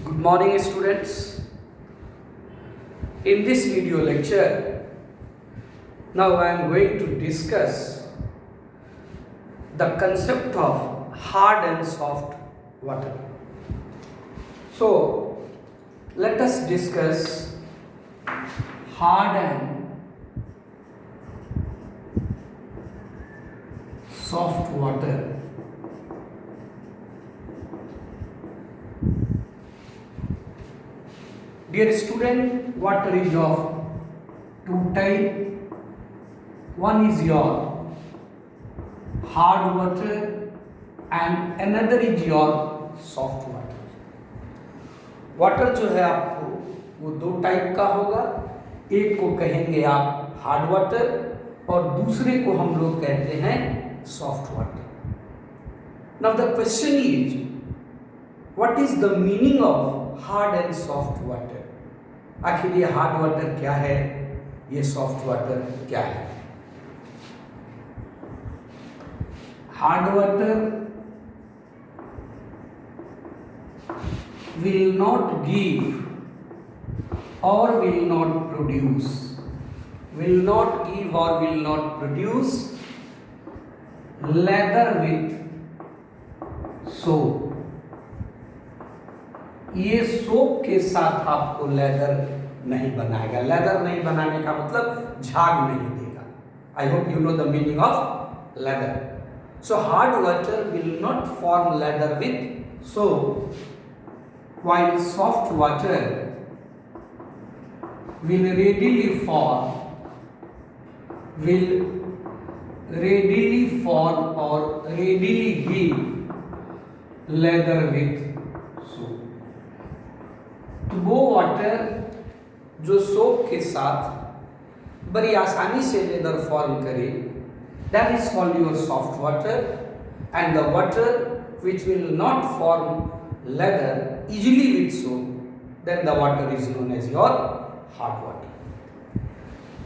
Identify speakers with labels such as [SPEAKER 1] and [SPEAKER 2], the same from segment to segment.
[SPEAKER 1] Good morning, students. In this video lecture, now I am going to discuss the concept of hard and soft water. So, let us discuss hard and soft water. Dear student, water is of two types. One is your hard water and another is your soft water. Water जो है आपको वो दो type का होगा. एक को कहेंगे आप हार्ड वाटर और दूसरे को हम लोग कहते हैं soft water. Now the question is, what is the meaning of hard and soft water? आखिर ये हार्ड वाटर क्या है, ये सॉफ्ट वाटर क्या है? Hard water will not give or will not produce, will not give or will not produce leather with soap. ये soap के साथ आपको लेदर नहीं बनाएगा. लेदर नहीं बनाने का मतलब झाग नहीं देगा. I hope you know the meaning of leather. So hard water will not form lather with soap, while soft water will readily form or readily give leather with soap. तो वो वाटर जो सोप के साथ बड़ी आसानी से leather form करे, that is called your soft water, and the water which will not form leather easily with soap, then the water is known as your hard water.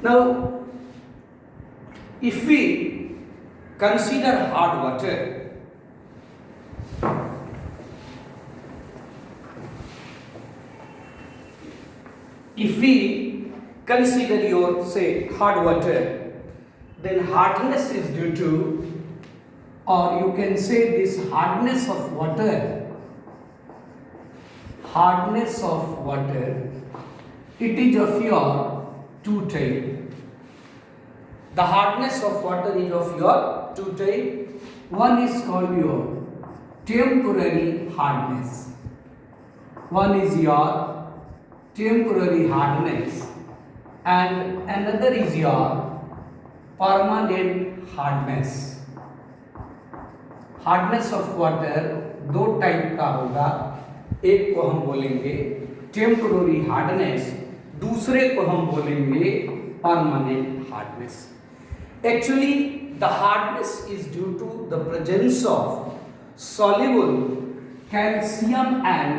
[SPEAKER 1] Now, if we consider hard water, if we consider your say hard water, then hardness is due to, or you can say this hardness of water, it is of your two type. The hardness of water is of your two type. One is called your temporary hardness. One is your temporary hardness and another is your permanent hardness. Hardness of water दो type का होगा. एक को हम बोलेंगे temporary hardness, दूसरे को हम बोलेंगे permanent hardness. Actually the hardness is due to the presence of soluble calcium and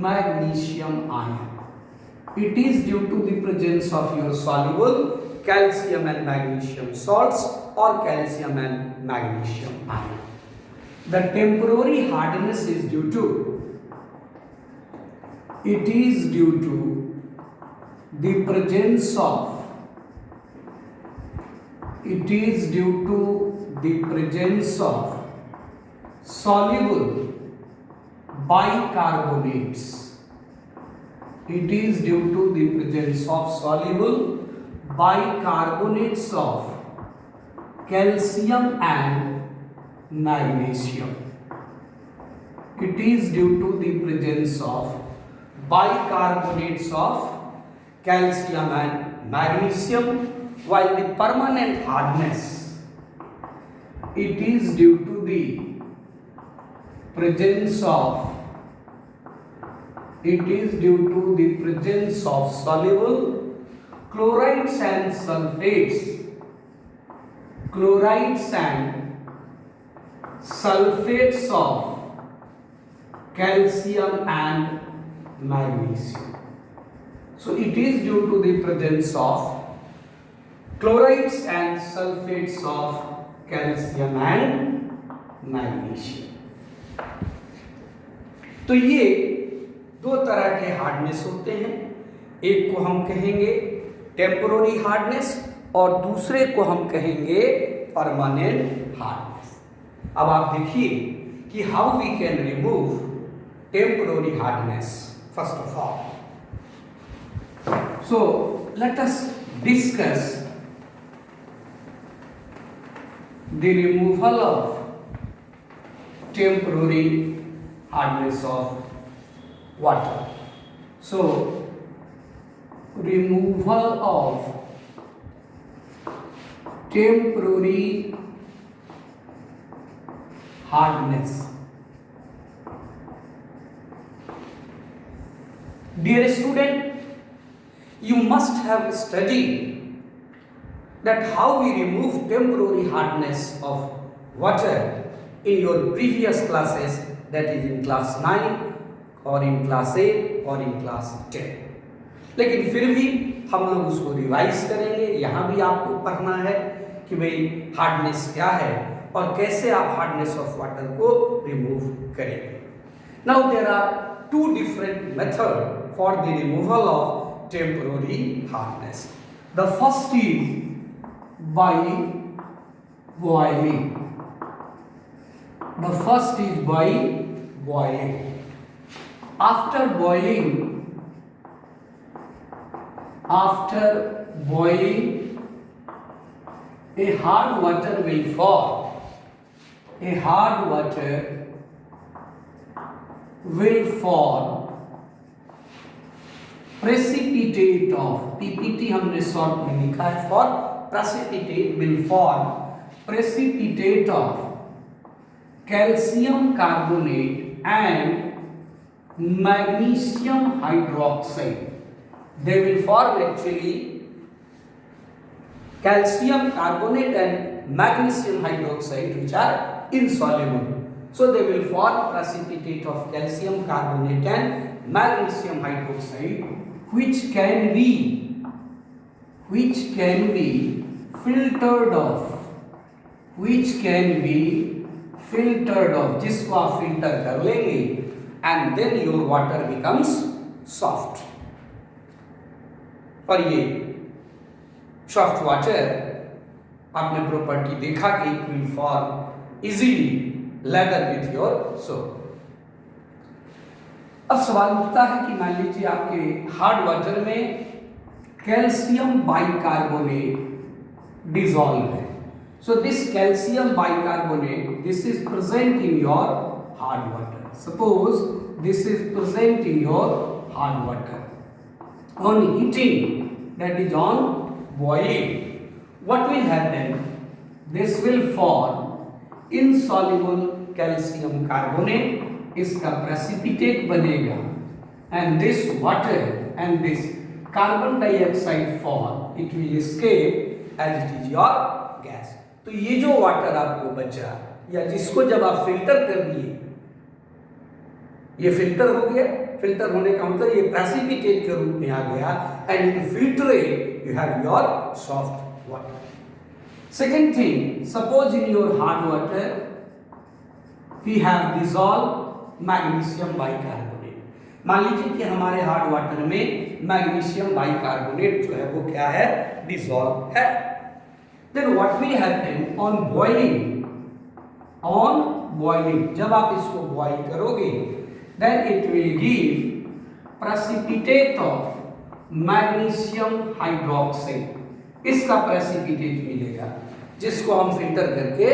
[SPEAKER 1] magnesium ion. It is due to the presence of your soluble calcium and magnesium salts or calcium and magnesium ion. The temporary hardness is due to the presence of soluble bicarbonates. It is due to the presence of soluble bicarbonates of calcium and magnesium. It is due to the presence of bicarbonates of calcium and magnesium, while the permanent hardness, it is due to the presence of soluble chlorides and sulfates of calcium and magnesium. So it is due to the presence of chlorides and sulfates of calcium and magnesium. तो ये दो तरह के hardness होते हैं, एक को हम कहेंगे टेम्पोररी हार्डनेस और दूसरे को हम कहेंगे परमानेंट हार्डनेस। अब आप देखिए कि how we can remove temporary hardness first of all. So let us discuss the removal of temporary hardness of water. So removal of temporary hardness. Dear student, you must have studied that how we remove temporary hardness of water in your previous classes, that is in class 9 or in class 8 or in class 10. लेकिन फिर भी हम लोग उसको revise करेंगे। यहाँ भी आपको पढ़ना है कि भाई हार्डनेस क्या है और कैसे आप हार्डनेस ऑफ वाटर को रिमूव करेंगे। Now there are two different method for the removal of temporary hardness. The first is by boiling. The first is by boiling. After boiling, a hard water will form. A hard water will form precipitate of, PPT हमने short में लिखा है, for precipitate will form precipitate of calcium carbonate and magnesium hydroxide. They will form actually calcium carbonate and magnesium hydroxide which are insoluble. So they will form precipitate of calcium carbonate and magnesium hydroxide which can be filtered off, जिसको आप filter कर लेंगे and then your water becomes soft। और ये soft water आपने property देखा कि it will form easily leather with your soap. अब सवाल उठता है कि मान लीजिए आपके हार्ड वाटर में कैल्शियम बाइकार्बोनेट डिसॉल्व है। So this calcium bicarbonate this is present in your hard water. Suppose this is present in your hard water on heating, that is on boiling, what will happen, this will form insoluble calcium carbonate, इसका precipitate बनेगा and this water and this carbon dioxide form it will escape as it is your gas. तो ये जो water आपको बचा या जिसको जब आप फिल्टर कर दिए, ये फिल्टर हो गया। फिल्टर होने का मतलब ये प्रेसिपिटेट के रूप में आ गया and in filtrate you have your soft water. Second thing, suppose in your hard water we have dissolve magnesium bicarbonate. मान लीजिए कि हमारे हार्ड वाटर में मैग्नीशियम बाइकार्बोनेट जो है वो क्या है, डिसॉल्व है। Then what will happen on boiling, जब आप इसको बॉइल करोगे then it will give precipitate of magnesium hydroxide, इसका प्रेसिपिटेट मिलेगा जिसको हम फिल्टर करके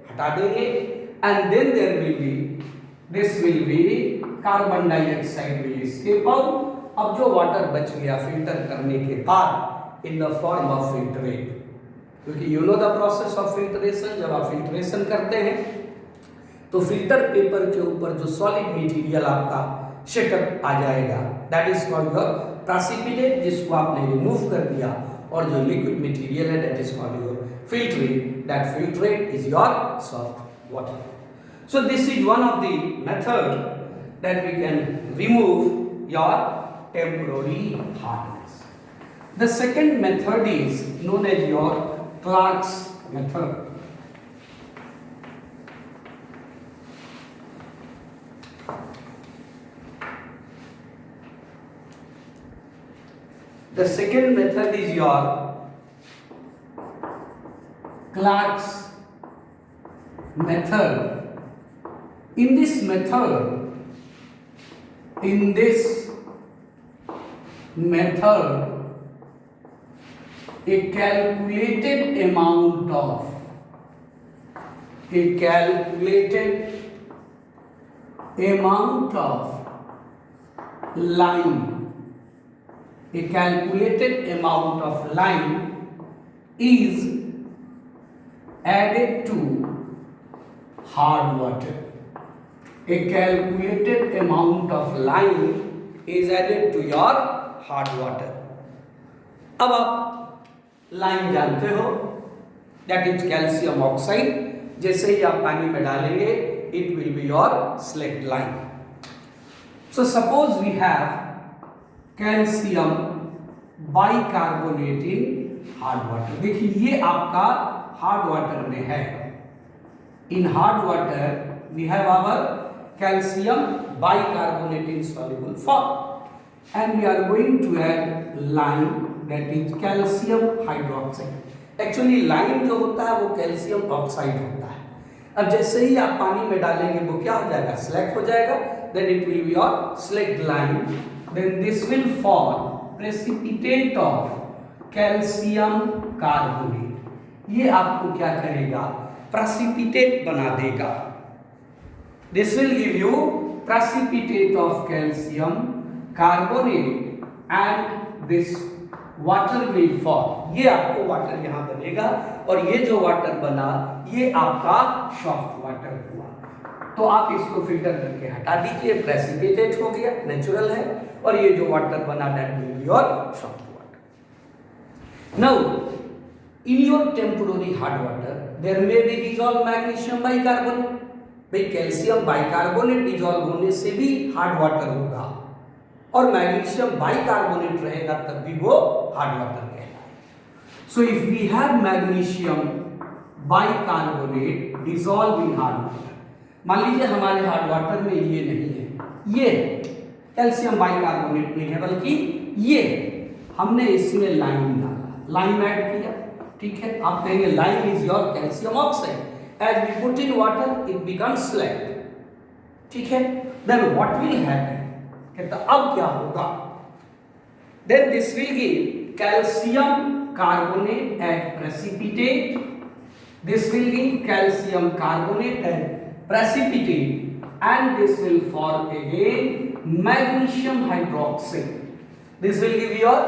[SPEAKER 1] हटा देंगे and then there will be this will be carbon dioxide will escape out। अब जो वाटर बच गया फिल्टर करने के बाद in the form of filtrate, क्योंकि you know the process of filtration, जब आप फिल्ट्रेशन करते हैं तो फिल्टर पेपर के ऊपर जो सॉलिड मटेरियल आपका सेटअप आ जाएगा, that is called your precipitate, जिसको आपने रिमूव कर दिया, और जो लिक्विड मटेरियल है that is called your filtrate, that filtrate is your soft water. So this is one of the method that we can remove your temporary hardness. The second method is known as your Clark's method. The second method is your Clark's method. In this method, a calculated amount of line is added to hard water. A calculated amount of lime is added to your hard water. अब आप lime जानते हो, that is calcium oxide. जैसे ही आप पानी में डालेंगे it will be your slaked lime. So suppose we have calcium bicarbonate in hard water. देखिए ये आपका हार्ड वाटर में है. In hard water we have our calcium bicarbonate in soluble form and we are going to add lime, that is calcium hydroxide. Actually lime जो होता है वो calcium oxide होता है. अब जैसे ही आप पानी में डालेंगे वो क्या हो जाएगा, स्लैग हो जाएगा. then it will be your slacked lime. then this will form precipitate of calcium carbonate. ये आपको क्या करेगा, precipitate बना देगा. This will give you precipitate of calcium carbonate and this water will form. ये आपको वाटर यहाँ बनेगा और ये जो वाटर बना ये आपका सॉफ्ट वाटर हुआ. तो आप इसको फिल्टर करके हटा दीजिए. प्रेसिपिटेट हो गया, नेचुरल है. और ये जो वाटर बना that will be your soft water. Now in your temporary hard water there may be dissolve magnesium bicarbonate. भाई कैल्शियम बाइकार्बोनेट डिसॉल्व होने से भी हार्ड वाटर होगा और मैग्नीशियम बाइकार्बोनेट रहेगा तब भी वो हार्ड वाटर कहलाएगा. So if we have magnesium bicarbonate dissolve in hard water, मान लीजिए हमारे हार्ड वाटर में ये नहीं है, ये कैल्शियम बाइकार्बोनेट नहीं है बल्कि ये हमने इसमें लाइम डाला, लाइम ऐड किया. ठीक है, आप कहेंगे lime is your calcium oxide. As we put in water, it becomes slag. ठीक है, then what will happen? कहता अब क्या होगा? Then this will give calcium carbonate and precipitate. This will give calcium carbonate and precipitate, and this will form again magnesium hydroxide. This will give your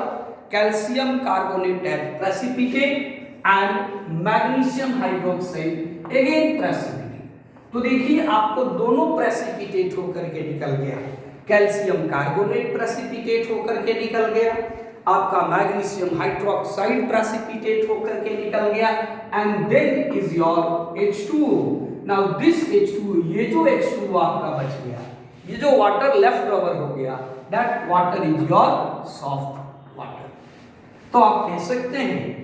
[SPEAKER 1] calcium carbonate and precipitate and magnesium hydroxide again precipitate. तो देखिए आपको दोनों precipitate होकर के निकल गया. Calcium carbonate precipitate होकर के निकल गया, आपका मैग्नीशियम हाइड्रोक्साइड प्रेसिपिटेट होकर के निकल गया, and then is your H2O. नाउ दिस H2O, ये जो H2O आपका बच गया, ये जो वाटर लेफ्ट ओवर हो गया, that water is your soft water. तो आप कह सकते हैं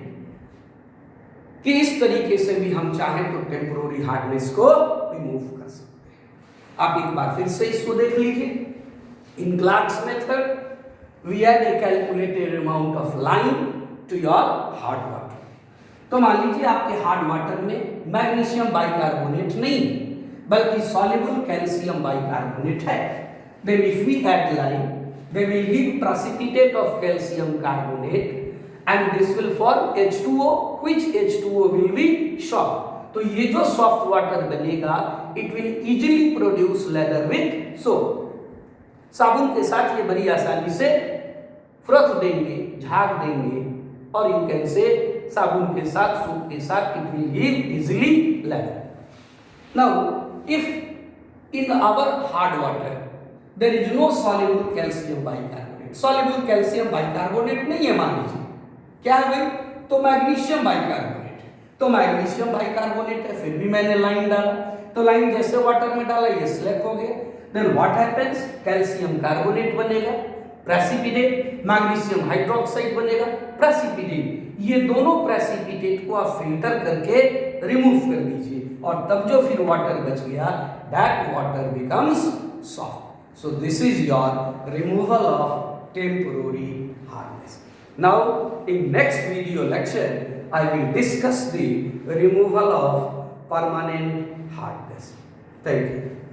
[SPEAKER 1] कि इस तरीके से भी हम चाहें तो टेम्पोररी हार्डनेस को रिमूव कर सकते हैं. आप एक बार फिर से इसको देख लीजिए. In Clark's method we add a calculated amount of lime to your hard water. तो मान लीजिए आपके हार्ड वाटर में मैग्नीशियम बाइकार्बोनेट नहीं बल्कि सॉल्युबल कैल्शियम बाइकार्बोनेट है. Then if we add lime they will give precipitate of calcium carbonate and this will form H2O, which H2O will be soft. तो ये जो सॉफ्ट वाटर बनेगा it will easily produce leather with soap. साबुन के साथ ये बड़ी आसानी से फ्रथ देंगे, झाग देंगे, और यू कैन से साबुन के साथ, सोप के साथ it will give easily leather. Now if in our hard water there is no soluble calcium bicarbonate, soluble calcium bicarbonate नहीं है मान लीजिए, क्या है भाई, तो मैग्नीशियम बाइकार्बोनेट. तो मैग्नीशियम बाइकार्बोनेट है, फिर भी मैंने लाइम डाला, तो लाइम जैसे वाटर में डाला ये स्लैग हो गया. Then what happens, calcium carbonate बनेगा, प्रेसिपिटेट, मैग्नीशियम हाइड्रोक्साइड बनेगा, प्रेसिपिटेट. ये दोनों प्रेसिपिटेट को आप फिल्टर करके रिमूव कर दीजिए और तब जो फिर वाटर बच गया that water becomes soft. So this is your removal of temporary hardness. Now, in next video lecture, I will discuss the removal of permanent hardness. Thank you.